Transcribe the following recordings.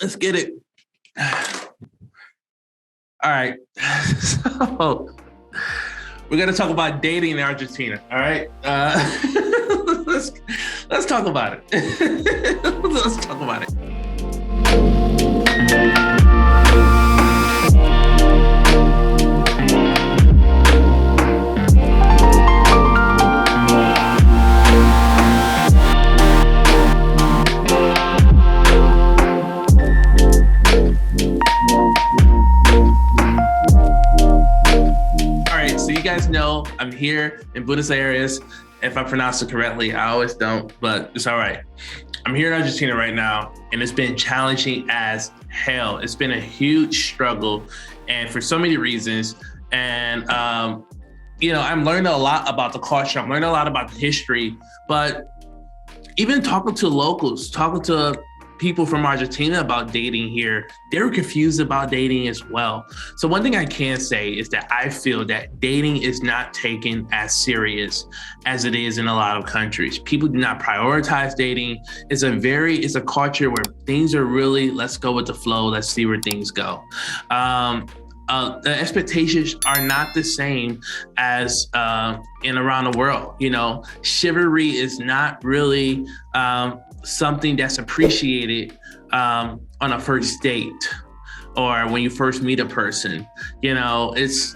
Let's get it. All right. So we're gonna talk about dating in Argentina. All right. Let's talk about it. Let's talk about it. So you guys know I'm here in Buenos Aires. If I pronounce it correctly, I always don't, but it's all right. I'm here in Argentina right now, and it's been challenging as hell. It's been a huge struggle, and for so many reasons. And I'm learning a lot about the culture. I'm learning a lot about the history, but even talking to locals, talking to people from Argentina about dating here, they were confused about dating as well. So one thing I can say is that I feel that dating is not taken as serious as it is in a lot of countries. People do not prioritize dating. It's a culture where things are really, let's go with the flow. Let's see where things go. The expectations are not the same as in around the world. You know, chivalry is not really something that's appreciated on a first date or when you first meet a person. You know, it's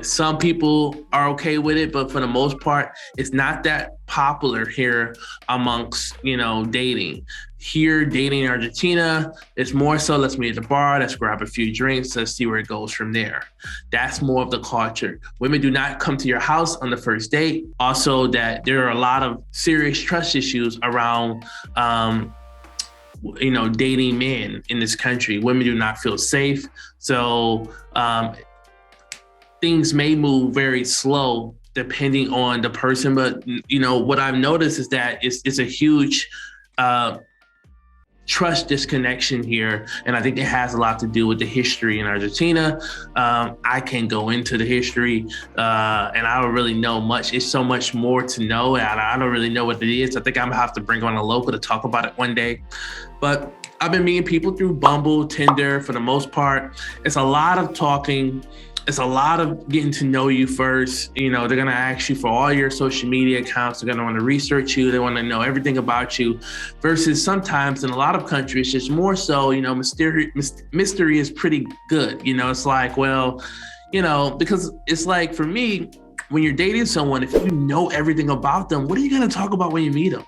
some people are okay with it, but for the most part, it's not that popular here amongst, dating. Here, dating in Argentina, it's more so let's meet at the bar, let's grab a few drinks, let's see where it goes from there. That's more of the culture. Women do not come to your house on the first date. Also, that there are a lot of serious trust issues around dating men in this country. Women do not feel safe. So things may move very slow depending on the person. But, what I've noticed is that it's a huge trust disconnection here. And I think it has a lot to do with the history in Argentina. I can go into the history and I don't really know much. It's so much more to know. And I don't really know what it is. I think I'm gonna have to bring on a local to talk about it one day. But I've been meeting people through Bumble, Tinder for the most part. It's a lot of talking. It's a lot of getting to know you first. They're going to ask you for all your social media accounts. They're going to want to research you. They want to know everything about you versus sometimes in a lot of countries, it's more so, mystery is pretty good. It's like, well, because it's like for me, when you're dating someone, if you know everything about them, what are you going to talk about when you meet them?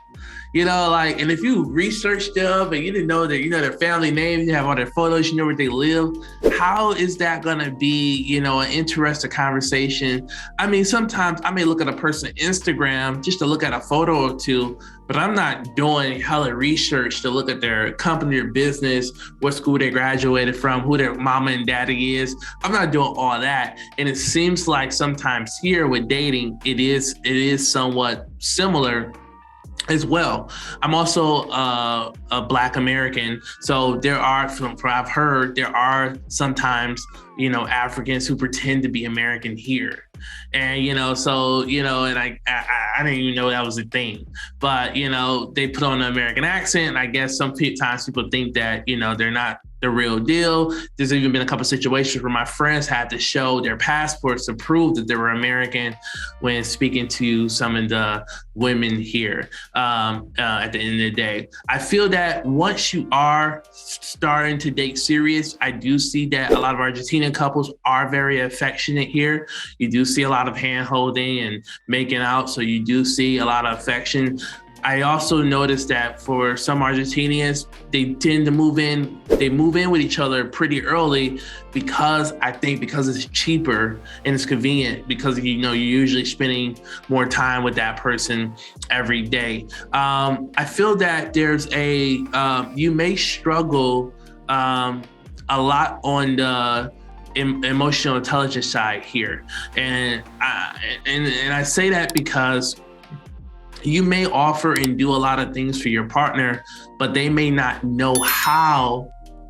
And if you research them and you didn't know that, their family name, you have all their photos, you know where they live, how is that going to be, an interesting conversation? I mean, sometimes I may look at a person's Instagram just to look at a photo or two, but I'm not doing hella research to look at their company or business, what school they graduated from, who their mama and daddy is. I'm not doing all that. And it seems like sometimes here with dating, it is somewhat similar as well. I'm also a Black American. So there are, from what I've heard, there are sometimes, Africans who pretend to be American here. And, and I didn't even know that was a thing. But, they put on an American accent. And I guess sometimes people think that, they're not the real deal. There's even been a couple of situations where my friends had to show their passports to prove that they were American when speaking to some of the women here at the end of the day. I feel that once you are starting to date serious, I do see that a lot of Argentinian couples are very affectionate here. You do see a lot of hand holding and making out. So you do see a lot of affection. I also noticed that for some Argentinians, they tend to move in with each other pretty early because it's cheaper and it's convenient because, you're usually spending more time with that person every day. I feel that there's you may struggle a lot on the emotional intelligence side here. And I say that because you may offer and do a lot of things for your partner, but they may not know how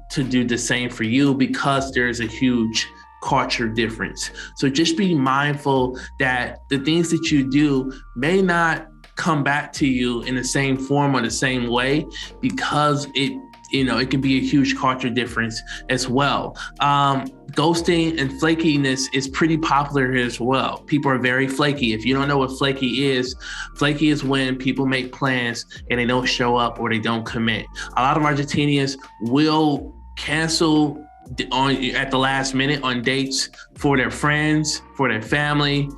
to do the same for you because there's a huge culture difference. So just be mindful that the things that you do may not come back to you in the same form or the same way because it can be a huge culture difference as well. Ghosting and flakiness is pretty popular here as well. People are very flaky. If you don't know what flaky is when people make plans and they don't show up or they don't commit. A lot of Argentinians will cancel at the last minute on dates for their friends, for their family,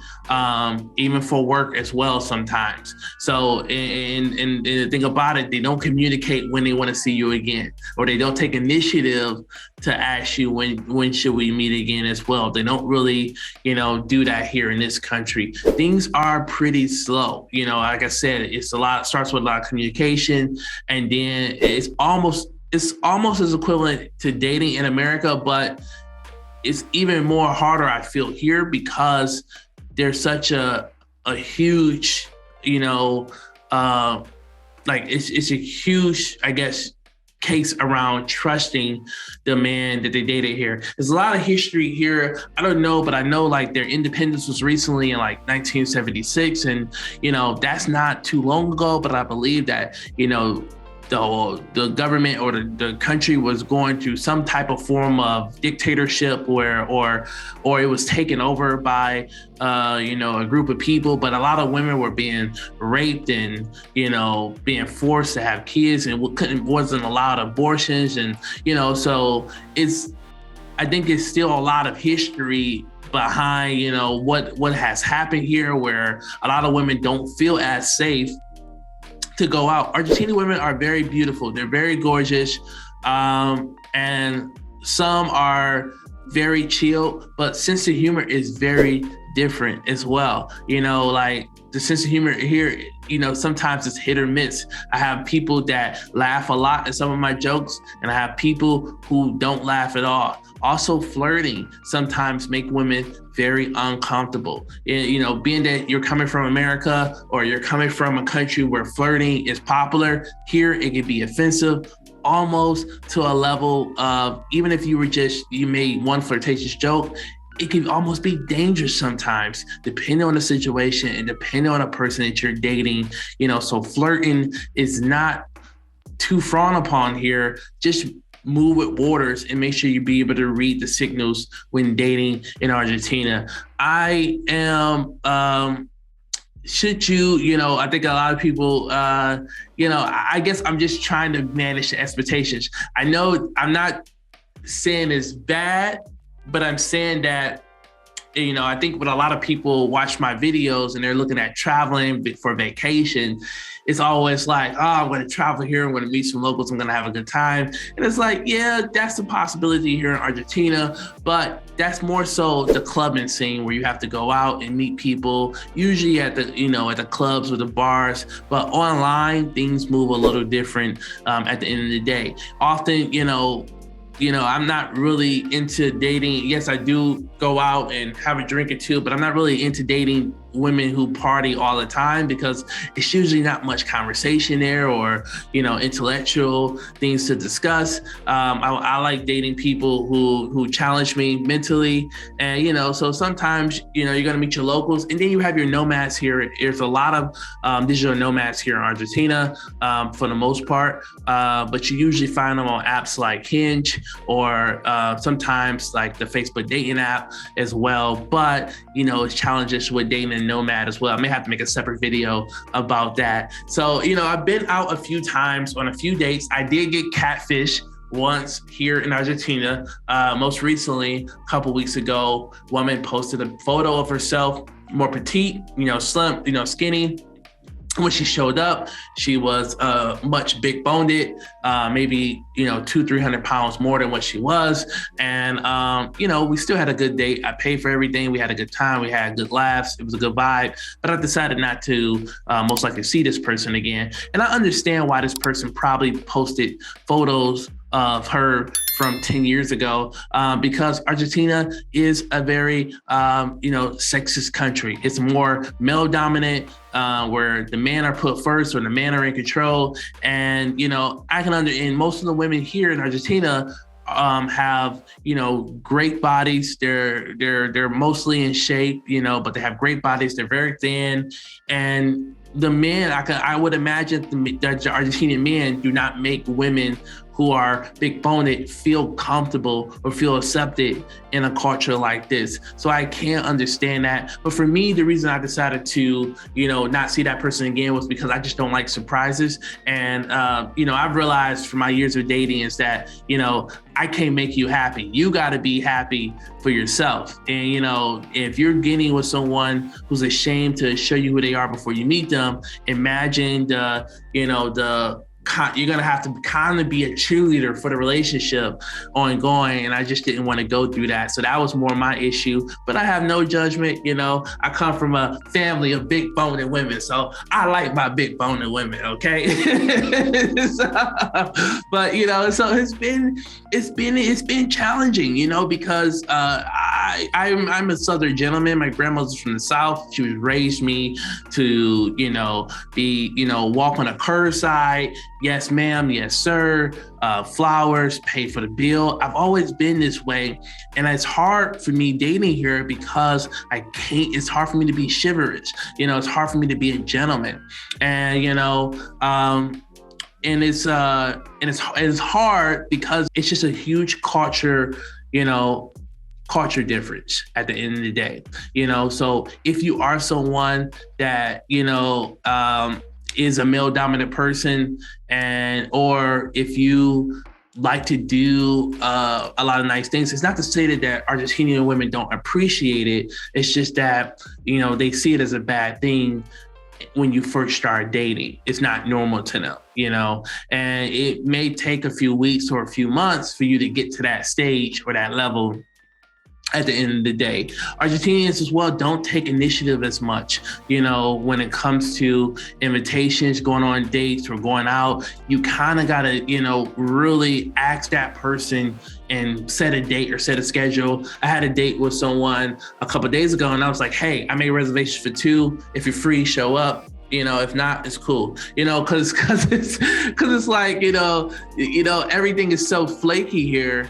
even for work as well sometimes. So, and the thing about it, they don't communicate when they want to see you again, or they don't take initiative to ask you when should we meet again as well. They don't really, do that here in this country. Things are pretty slow. Like I said, it starts with a lot of communication, and then it's almost as equivalent to dating in America, but it's even more harder, I feel, here because there's such a huge, it's a huge, I guess, case around trusting the man that they dated here. There's a lot of history here. I don't know, but I know like their independence was recently in like 1976, and that's not too long ago, but I believe that the government or the country was going through some type of form of dictatorship or it was taken over by a group of people, but a lot of women were being raped and being forced to have kids and wasn't allowed abortions, and so I think it's still a lot of history behind what has happened here, where a lot of women don't feel as safe to go out. Argentinian women are very beautiful. They're very gorgeous. And some are very chill, but sense of humor is very different as well. Like the sense of humor here, sometimes it's hit or miss. I have people that laugh a lot at some of my jokes, and I have people who don't laugh at all. Also, flirting sometimes make women very uncomfortable. Being that you're coming from America or you're coming from a country where flirting is popular, here it can be offensive, almost to a level of, even if you made one flirtatious joke, it can almost be dangerous sometimes, depending on the situation and depending on the person that you're dating. So flirting is not too frowned upon here. Just move with waters and make sure you be able to read the signals when dating in Argentina. I am, I think a lot of people, I guess I'm just trying to manage the expectations. I know I'm not saying it's bad, but I'm saying that, I think when a lot of people watch my videos and they're looking at traveling for vacation, it's always like, oh, I'm going to travel here. I'm going to meet some locals. I'm going to have a good time. And it's like, yeah, that's a possibility here in Argentina, but that's more so the clubbing scene where you have to go out and meet people, usually at the clubs or the bars. But online, things move a little different at the end of the day. Often, I'm not really into dating. Yes, I do go out and have a drink or two, but I'm not really into dating women who party all the time because it's usually not much conversation there or, intellectual things to discuss. I like dating people who challenge me mentally. And, so sometimes, you're going to meet your locals, and then you have your nomads here. There's a lot of digital nomads here in Argentina for the most part, but you usually find them on apps like Hinge or sometimes like the Facebook dating app as well. But, it's challenges with dating a nomad as well. I may have to make a separate video about that. So, I've been out a few times on a few dates. I did get catfish once here in Argentina. Most recently, a couple weeks ago, a woman posted a photo of herself, more petite, slim, skinny. When she showed up, she was much big boned, maybe 200-300 pounds more than what she was. And we still had a good date. I paid for everything. We had a good time. We had good laughs. It was a good vibe. But I decided not to most likely see this person again. And I understand why this person probably posted photos of her from 10 years ago, because Argentina is a very, sexist country. It's more male dominant, where the men are put first or the men are in control. And, I can understand most of the women here in Argentina have, great bodies. They're mostly in shape, but they have great bodies. They're very thin. And the men, I would imagine the Argentinian men do not make women who are big boned feel comfortable or feel accepted in a culture like this. So I can't understand that. But for me, the reason I decided to, not see that person again was because I just don't like surprises. And, I've realized from my years of dating is that, I can't make you happy. You got to be happy for yourself. And, if you're getting with someone who's ashamed to show you who they are before you meet them, imagine you're going to have to kind of be a cheerleader for the relationship ongoing. And I just didn't want to go through that. So that was more my issue, but I have no judgment. I come from a family of big boned women. So I like my big boned women. Okay. But, so it's been challenging, because, I'm a Southern gentleman. My grandmother's from the South. She raised me to, walk on a curbside. Yes, ma'am. Yes, sir. Flowers, pay for the bill. I've always been this way. And it's hard for me dating here because it's hard for me to be chivalrous. It's hard for me to be a gentleman. And, and it's hard because it's just a huge culture difference at the end of the day, so if you are someone that, is a male dominant person or if you like to do a lot of nice things, it's not to say that Argentinian women don't appreciate it. It's just that, they see it as a bad thing when you first start dating. It's not normal to them, and it may take a few weeks or a few months for you to get to that stage or that level. At the end of the day, Argentinians as well don't take initiative as much, when it comes to invitations, going on dates or going out. You kind of got to, really ask that person and set a date or set a schedule. I had a date with someone a couple of days ago and I was like, hey, I made reservations for 2. If you're free, show up. If not, it's cool, cause it's like, everything is so flaky here.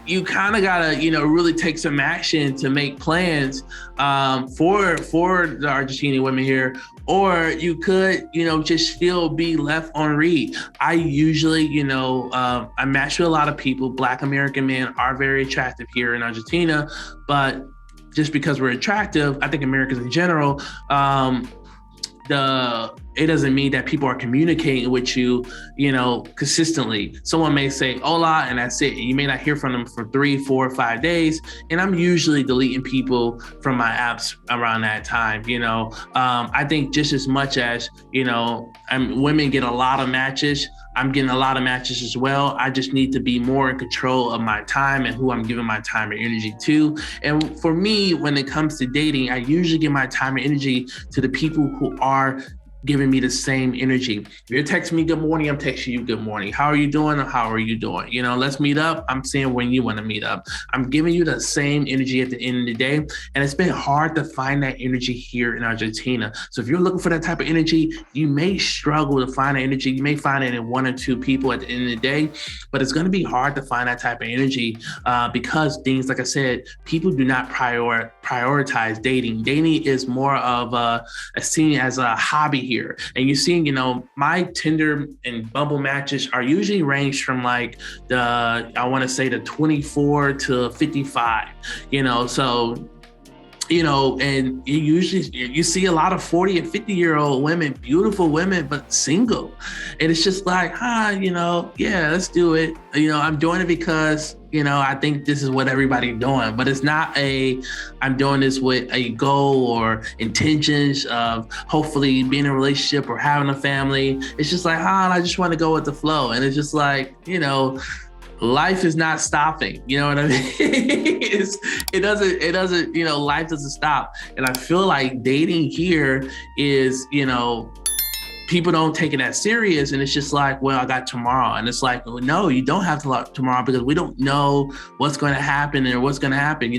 You kind of gotta, really take some action to make plans for the Argentinian women here, or you could, just still be left on read. I usually, I match with a lot of people. Black American men are very attractive here in Argentina, but just because we're attractive, I think Americans in general, it doesn't mean that people are communicating with you, consistently. Someone may say hola and that's it. And you may not hear from them for 3, 4, 5 days. And I'm usually deleting people from my apps around that time. I think just as much as, women get a lot of matches, I'm getting a lot of matches as well. I just need to be more in control of my time and who I'm giving my time and energy to. And for me, when it comes to dating, I usually give my time and energy to the people who are giving me the same energy. If you're texting me good morning, I'm texting you good morning. How are you doing? How are you doing? Let's meet up. I'm saying when you want to meet up. I'm giving you the same energy at the end of the day. And it's been hard to find that energy here in Argentina. So if you're looking for that type of energy, you may struggle to find that energy. You may find it in 1 or 2 people at the end of the day, but it's going to be hard to find that type of energy because things, like I said, people do not prioritize dating. Dating is more of seen as a hobby here. And you're seeing, my Tinder and Bumble matches are usually ranged from like I want to say the 24 to 55, so and you see a lot of 40 and 50-year-old women, beautiful women, but single. And it's just like, yeah, let's do it. I'm doing it because, I think this is what everybody's doing, but it's not I'm doing this with a goal or intentions of hopefully being in a relationship or having a family. It's just like, I just want to go with the flow. And it's just like, life is not stopping. You know what I mean? It doesn't, life doesn't stop. And I feel like dating here is, people don't take it that serious. And it's just like, well, I got tomorrow. And it's like, well, no, you don't have tomorrow because we don't know what's going to happen or what's going to happen,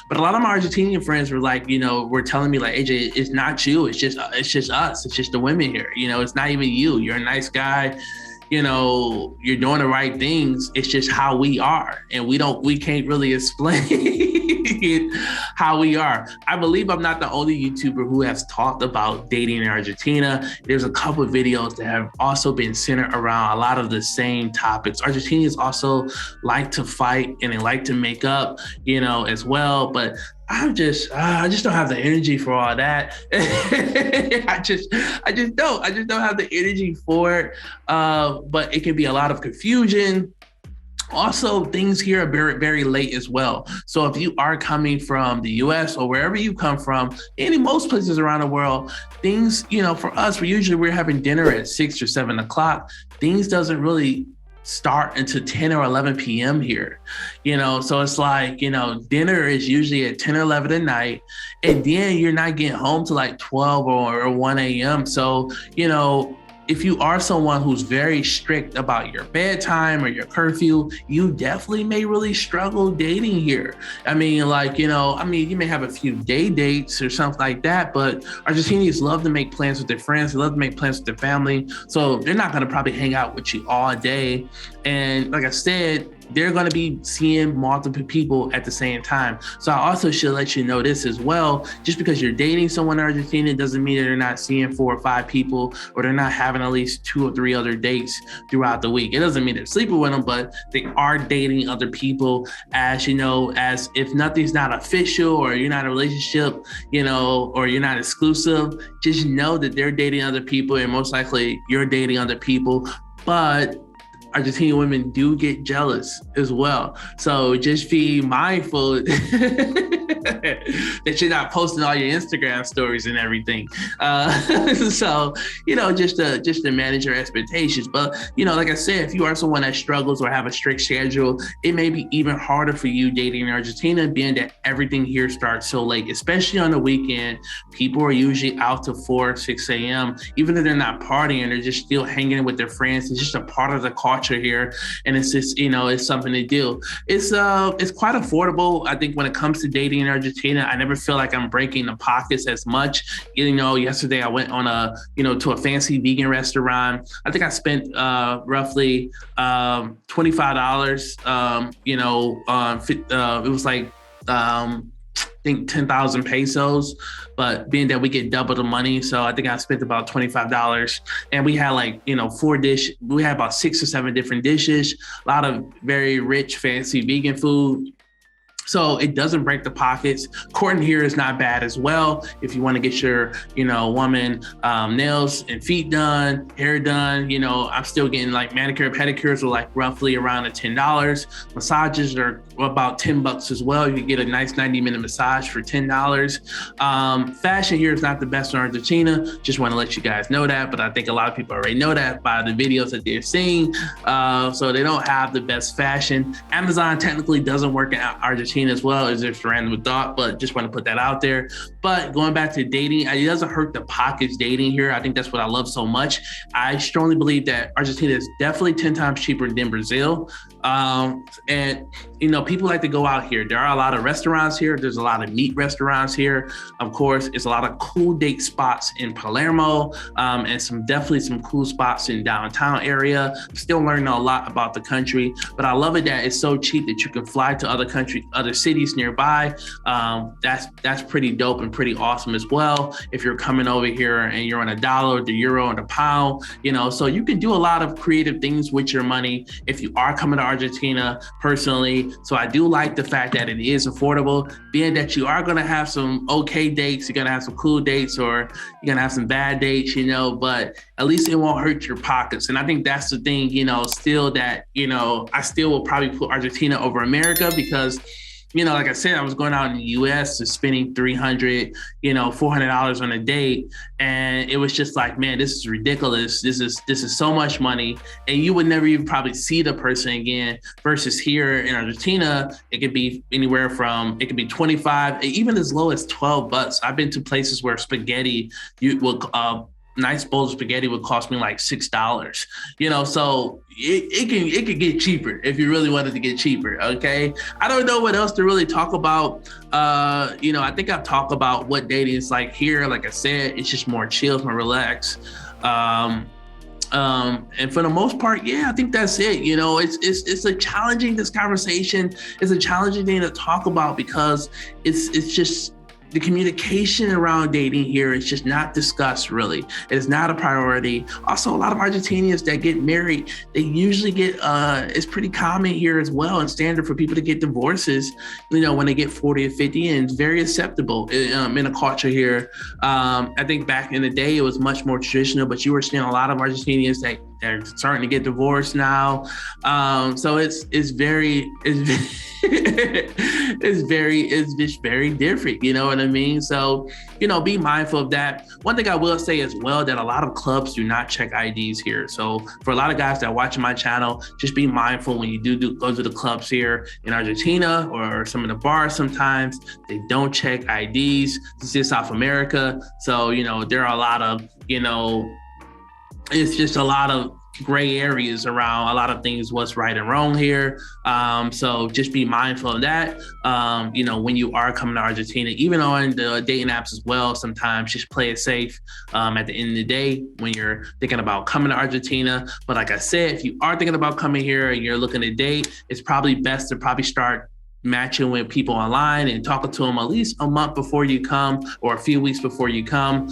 But a lot of my Argentinian friends were like, were telling me like, AJ, it's not you. It's just us. It's just the women here. It's not even you. You're a nice guy. you're doing the right things. It's just how we are, and we can't really explain how we are. I believe I'm not the only YouTuber who has talked about dating in Argentina. There's a couple of videos that have also been centered around a lot of the same topics. Argentinians also like to fight and they like to make up, as well. But I just don't have the energy for all that. I just don't have the energy for it. But it can be a lot of confusion. Also, things here are very, very late as well. So if you are coming from the US or wherever you come from, in most places around the world, things, for us, we're having dinner at 6 or 7 o'clock. Things doesn't really start until 10 or 11 p.m. here, so it's like, dinner is usually at 10 or 11 at night, and then you're not getting home till like 12 or 1 a.m. So, if you are someone who's very strict about your bedtime or your curfew, you definitely may really struggle dating here. I mean, you may have a few day dates or something like that, but Argentinians love to make plans with their friends. They love to make plans with their family. So they're not going to probably hang out with you all day. And like I said, they're going to be seeing multiple people at the same time. So I also should let you know this as well. Just because you're dating someone in Argentina doesn't mean that they're not seeing 4 or 5 people, or they're not having at least 2 or 3 other dates throughout the week. It doesn't mean they're sleeping with them, but they are dating other people, as as if nothing's not official, or you're not in a relationship, or you're not exclusive. Just know that they're dating other people, and most likely you're dating other people. But Argentinian women do get jealous as well. So just be mindful that you're not posting all your Instagram stories and everything. So, just to manage your expectations. But, like I said, if you are someone that struggles or have a strict schedule, it may be even harder for you dating in Argentina, being that everything here starts so late, especially on the weekend. People are usually out to 4, 6 a.m. Even if they're not partying, they're just still hanging with their friends. It's just a part of the culture here, and it's just it's something to do. It's quite affordable. I think when it comes to dating in Argentina, I never feel like I'm breaking the pockets as much. Yesterday I went on to a fancy vegan restaurant. I think I spent roughly $25. It was like I think 10,000 pesos, but being that we get double the money, so I think I spent about $25, and we had we had about 6 or 7 different dishes, a lot of very rich, fancy vegan food. So it doesn't break the pockets. Courting here is not bad as well. If you want to get your, woman nails and feet done, hair done, I'm still getting like manicure, pedicures are like roughly around $10. Massages are about $10 as well. You can get a nice 90-minute massage for $10. Fashion here is not the best in Argentina. Just want to let you guys know that, but I think a lot of people already know that by the videos that they're seeing. So they don't have the best fashion. Amazon technically doesn't work in Argentina as well, as just a random thought, but just want to put that out there. But going back to dating, it doesn't hurt the pockets dating here. I think that's what I love so much. I strongly believe that Argentina is definitely 10 times cheaper than Brazil. And people like to go out here. There are a lot of restaurants here. There's a lot of meat restaurants here. Of course, it's a lot of cool date spots in Palermo, and definitely some cool spots in downtown area. I'm still learning a lot about the country, but I love it that it's so cheap that you can fly to other cities nearby. That's pretty dope and pretty awesome as well. If you're coming over here and you're on $1, the euro, and the pound, so you can do a lot of creative things with your money if you are coming to Argentina personally. So I do like the fact that it is affordable, being that you are going to have some okay dates, you're going to have some cool dates, or you're going to have some bad dates, but at least it won't hurt your pockets. And I think that's the thing, still that, I still will probably put Argentina over America, because like I said, I was going out in the US and spending $300, $400 on a date. And it was just like, man, this is ridiculous. This is so much money. And you would never even probably see the person again, versus here in Argentina, it could be anywhere from, it could be 25, even as low as $12. I've been to places where spaghetti, nice bowl of spaghetti would cost me like $6, so it could get cheaper if you really wanted to get cheaper. Okay. I don't know what else to really talk about. I think I've talked about what dating is like here. Like I said, it's just more chill, more relaxed. And for the most part, yeah, I think that's it. You know, it's a challenging, this conversation is a challenging thing to talk about because it's just the communication around dating here is just not discussed really. It is not a priority. Also, a lot of Argentinians that get married, they usually get, it's pretty common here as well and standard for people to get divorces, you know, when they get 40 or 50, and it's very acceptable in a culture here. I think back in the day, it was much more traditional, but you were seeing a lot of Argentinians that they're starting to get divorced now. So it's just very different, you know what I mean? So, you know, be mindful of that. One thing I will say as well, that a lot of clubs do not check IDs here. So for a lot of guys that are watching my channel, just be mindful when you do go to the clubs here in Argentina or some of the bars sometimes, they don't check IDs. This is South America. So, you know, there are a lot of, you know, it's just a lot of gray areas around a lot of things, what's right and wrong here. So just be mindful of that. You know, when you are coming to Argentina, even on the dating apps as well, sometimes just play it safe at the end of the day when you're thinking about coming to Argentina. But like I said, if you are thinking about coming here and you're looking to date, it's probably best to start matching with people online and talking to them at least a month before you come or a few weeks before you come,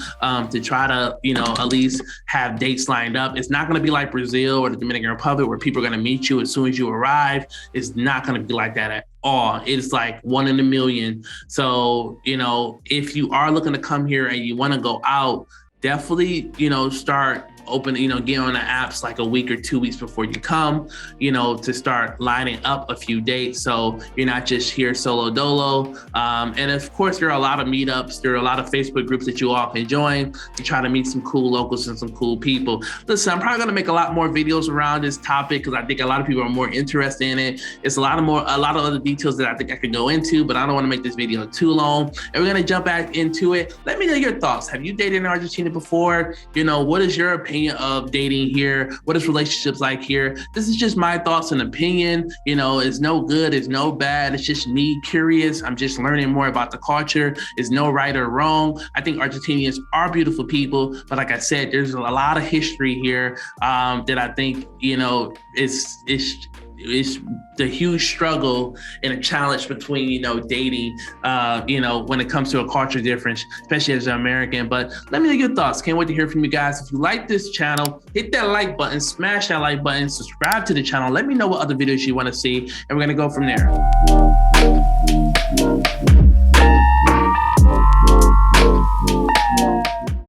to try to, you know, at least have dates lined up. It's not going to be like Brazil or the Dominican Republic where people are going to meet you as soon as you arrive. It's not going to be like that at all. It's like 1 in a million. So, you know, if you are looking to come here and you want to go out, definitely, you know, start get on the apps like a week or 2 weeks before you come, you know, to start lining up a few dates. So you're not just here solo dolo. And of course, there are a lot of meetups. There are a lot of Facebook groups that you all can join to try to meet some cool locals and some cool people. Listen, I'm probably going to make a lot more videos around this topic because I think a lot of people are more interested in it. It's a lot of other details that I think I could go into, but I don't want to make this video too long. And we're going to jump back into it. Let me know your thoughts. Have you dated in Argentina before? You know, what is your opinion of dating here? What is relationships like here? This is just my thoughts and opinion. You know, it's no good, it's no bad. It's just me curious. I'm just learning more about the culture. It's no right or wrong. I think Argentinians are beautiful people, but like I said, there's a lot of history here that I think, you know, it's the huge struggle and a challenge between, you know, dating, you know, when it comes to a culture difference, especially as an American. But let me know your thoughts. Can't wait to hear from you guys. If you like this channel, hit that like button, smash that like button, subscribe to the channel. Let me know what other videos you want to see, and we're going to go from there.